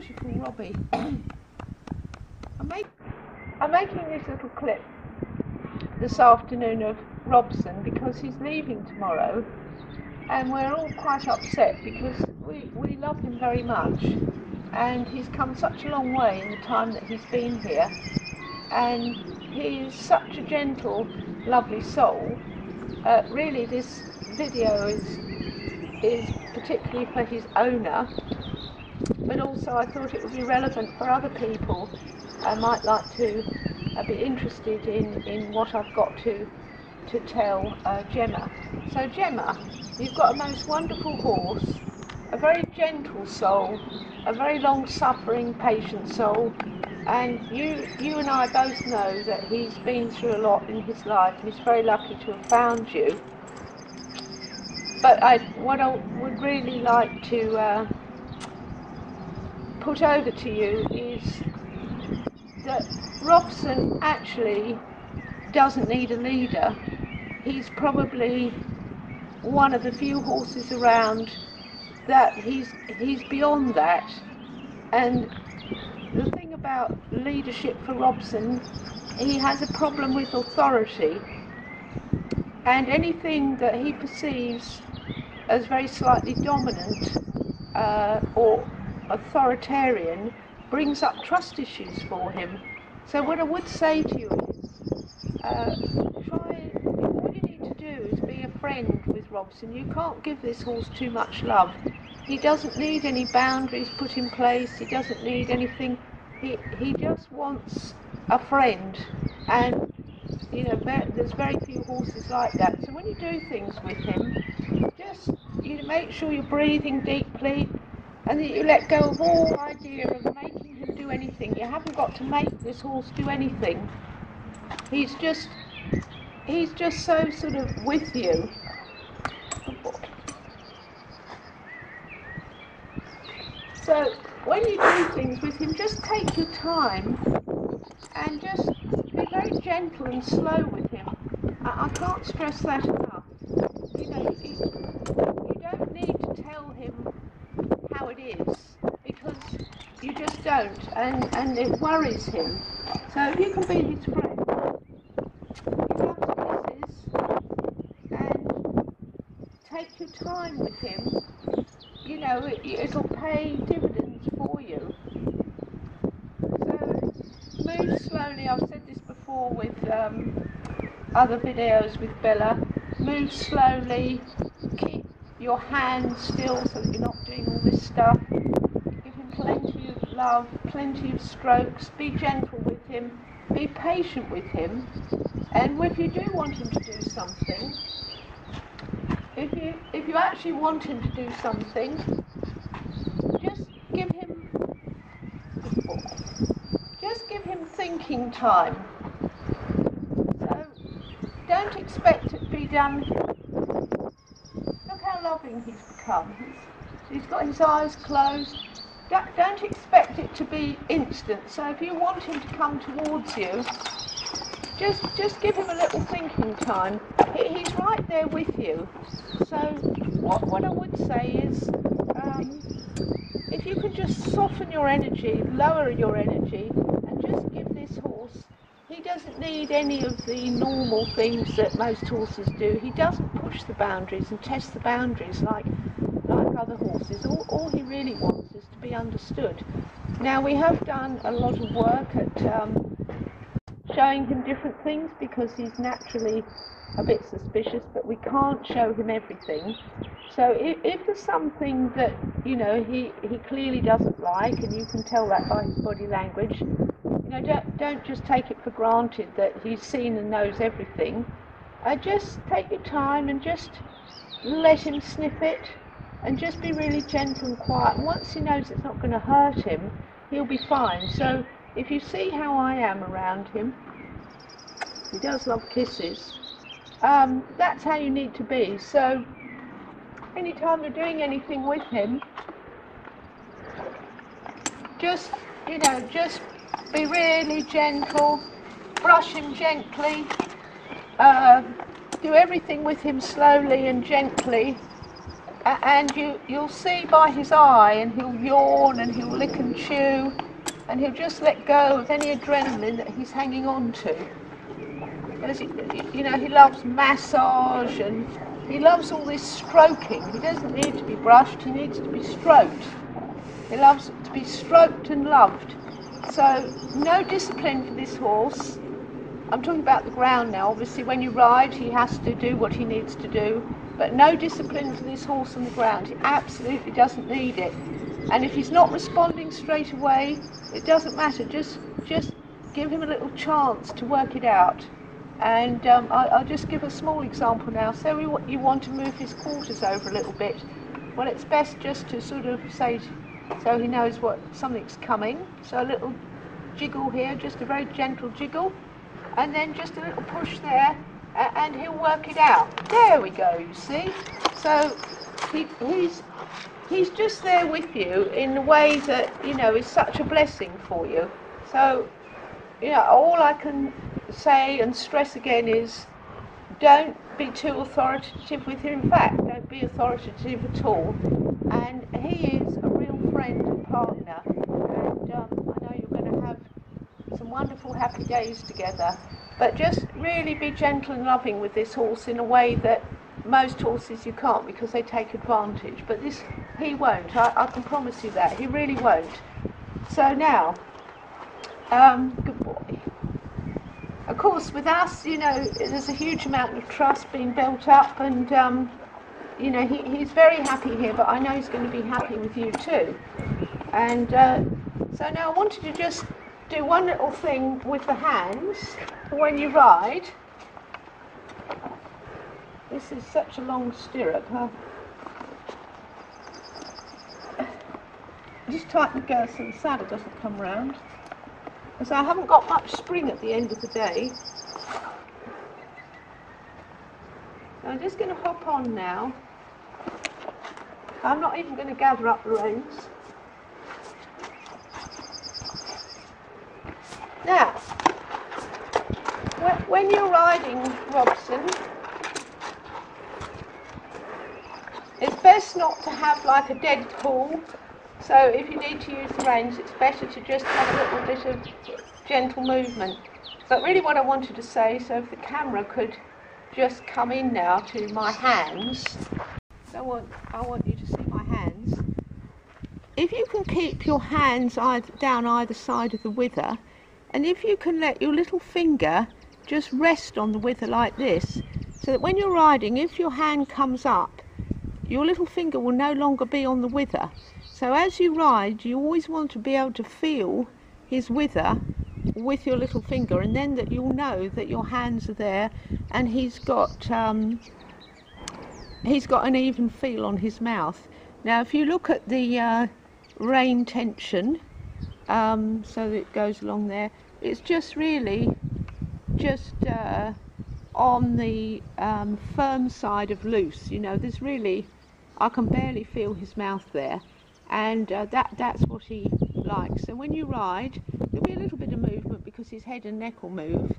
beautiful Robbie. I'm making this little clip this afternoon of Robson because he's leaving tomorrow, and we're all quite upset because we love him very much, and he's come such a long way in the time that he's been here, and he is such a gentle, lovely soul. Really, this video is particularly for his owner, but also I thought it would be relevant for other people who might like to be interested in what I've got to tell Gemma. So Gemma, you've got a most wonderful horse, a very gentle soul, a very long-suffering, patient soul, and you and I both know that he's been through a lot in his life, and he's very lucky to have found you. But what I would really like to put over to you is that Robson actually doesn't need a leader. He's probably one of the few horses around that he's beyond that. And the thing about leadership for Robson, he has a problem with authority, and anything that he perceives as very slightly dominant or authoritarian brings up trust issues for him. So what I would say to you is, all you need to do is be a friend with Robson. You can't give this horse too much love. He doesn't need any boundaries put in place. He doesn't need anything. He just wants a friend, and you know, there's very few horses like that. So when you do things with him, just make sure you're breathing deeply, and that you let go of all idea of making him do anything. You haven't got to make this horse do anything. He's just so sort of with you. So when you do things with him, just take your time and just be very gentle and slow with him. I can't stress that enough. You know, you don't need to tell him how it is, because you just don't, and it worries him. So if you can be his friend, he loves kisses, and take your time with him. You know, it'll pay dividends for you. So move slowly. I've said this before with other videos with Bella. Move slowly. Keep your hands still so that you're not doing all this stuff. Give him plenty of love, plenty of strokes. Be gentle with him. Be patient with him. And if you do want him to do something, if you actually want him to do something, just give him thinking time. So don't expect it to be done. Look how loving he's become. He's got his eyes closed. Don't expect it to be instant. So if you want him to come towards you, just give him a little thinking time. He's right there with you. So what I would say is, if you could just soften your energy, lower your energy, and just give this horse, he doesn't need any of the normal things that most horses do. He doesn't push the boundaries and test the boundaries like other horses. All he really wants is to be understood. Now, we have done a lot of work at showing him different things, because he's naturally a bit suspicious, but we can't show him everything. So if there's something that, you know, he clearly doesn't like, and you can tell that by his body language, you know, don't just take it for granted that he's seen and knows everything. Just take your time and just let him sniff it, and just be really gentle and quiet. And once he knows it's not going to hurt him, he'll be fine. So if you see how I am around him, he does love kisses. That's how you need to be. So anytime you're doing anything with him, just be really gentle, brush him gently, do everything with him slowly and gently, And you'll see by his eye, and he'll yawn and he'll lick and chew, and he'll just let go of any adrenaline that he's hanging on to. As you know, he loves massage and he loves all this stroking. He doesn't need to be brushed, he needs to be stroked. He loves to be stroked and loved. So no discipline for this horse. I'm talking about the ground now. Obviously when you ride he has to do what he needs to do, but no discipline for this horse on the ground. He absolutely doesn't need it. And if he's not responding straight away, it doesn't matter. Just give him a little chance to work it out. And I'll just give a small example now. So you want to move his quarters over a little bit. Well, it's best just to sort of say, so he knows what something's coming. So a little jiggle here, just a very gentle jiggle, and then just a little push there, and he'll work it out. There we go, you see. So he's just there with you in a way that, you know, is such a blessing for you. So, you know, all I can say and stress again is don't be too authoritative with him. In fact, don't be authoritative at all. And he is a real friend and partner, and I know you're going to have some wonderful happy days together. But just really be gentle and loving with this horse in a way that most horses you can't, because they take advantage. But this, he won't. I can promise you that. He really won't. So now, good boy. Of course, with us, you know, there's a huge amount of trust being built up, and you know, he's very happy here, but I know he's going to be happy with you too. And so now I wanted to just do one little thing with the hands when you ride. This is such a long stirrup, huh? Just tighten the girth so the saddle doesn't come round, because I haven't got much spring at the end of the day. So I'm just going to hop on now. I'm not even going to gather up the reins. Now, when you're riding Robson, it's best not to have like a dead pull. So if you need to use the reins, it's better to just have a little bit of gentle movement. But really what I wanted to say, so if the camera could just come in now to my hands. I want you to see my hands. If you can keep your hands down either side of the wither, and if you can let your little finger just rest on the wither like this, so that when you're riding, if your hand comes up, your little finger will no longer be on the wither. So as you ride, you always want to be able to feel his wither with your little finger, and then that you'll know that your hands are there, and he's got an even feel on his mouth. Now if you look at the rein tension, so that it goes along there, it's just really just on the firm side of loose. You know, there's really, I can barely feel his mouth there, and that's what he likes. And when you ride, there'll be a little bit of movement because his head and neck will move.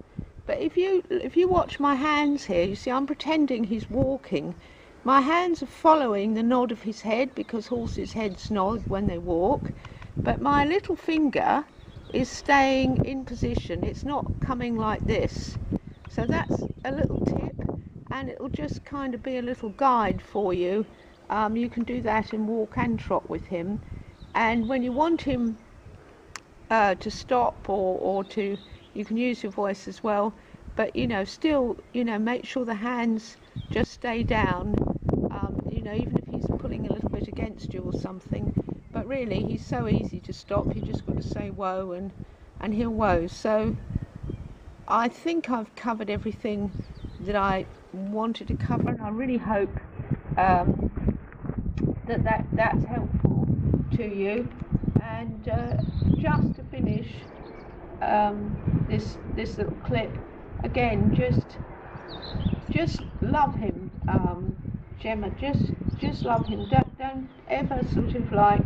But if you watch my hands here, you see I'm pretending he's walking. My hands are following the nod of his head, because horses' heads nod when they walk, but my little finger is staying in position. It's not coming like this. So that's a little tip, and it'll just kind of be a little guide for you. You can do that in walk and trot with him. And when you want him to stop or to, you can use your voice as well, but you know, still, you know, make sure the hands just stay down, you know, even if he's pulling a little bit against you or something. But really, he's so easy to stop. You just got to say whoa, and he'll whoa. So I think I've covered everything that I wanted to cover, and I really hope that's helpful to you. And just to finish this little clip, again, just love him, Gemma. Just love him. Don't ever sort of like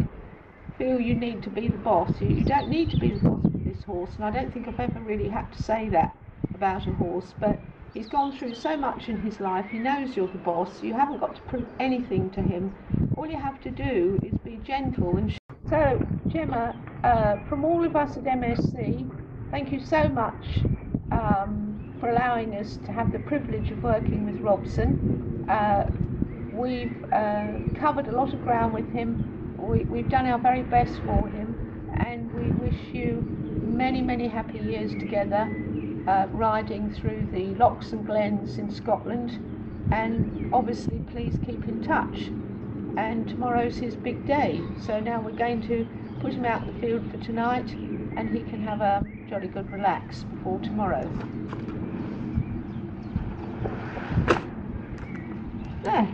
feel you need to be the boss. You don't need to be the boss with this horse, and I don't think I've ever really had to say that about a horse, but he's gone through so much in his life. He knows you're the boss. You haven't got to prove anything to him, all you have to do is be gentle. And so, Gemma, from all of us at MSC, thank you so much for allowing us to have the privilege of working with Robson. We've covered a lot of ground with him. We've done our very best for him, and we wish you many, many happy years together, riding through the lochs and glens in Scotland. And obviously, please keep in touch. And tomorrow's his big day, so now we're going to put him out in the field for tonight, and he can have a jolly good relax before tomorrow. There.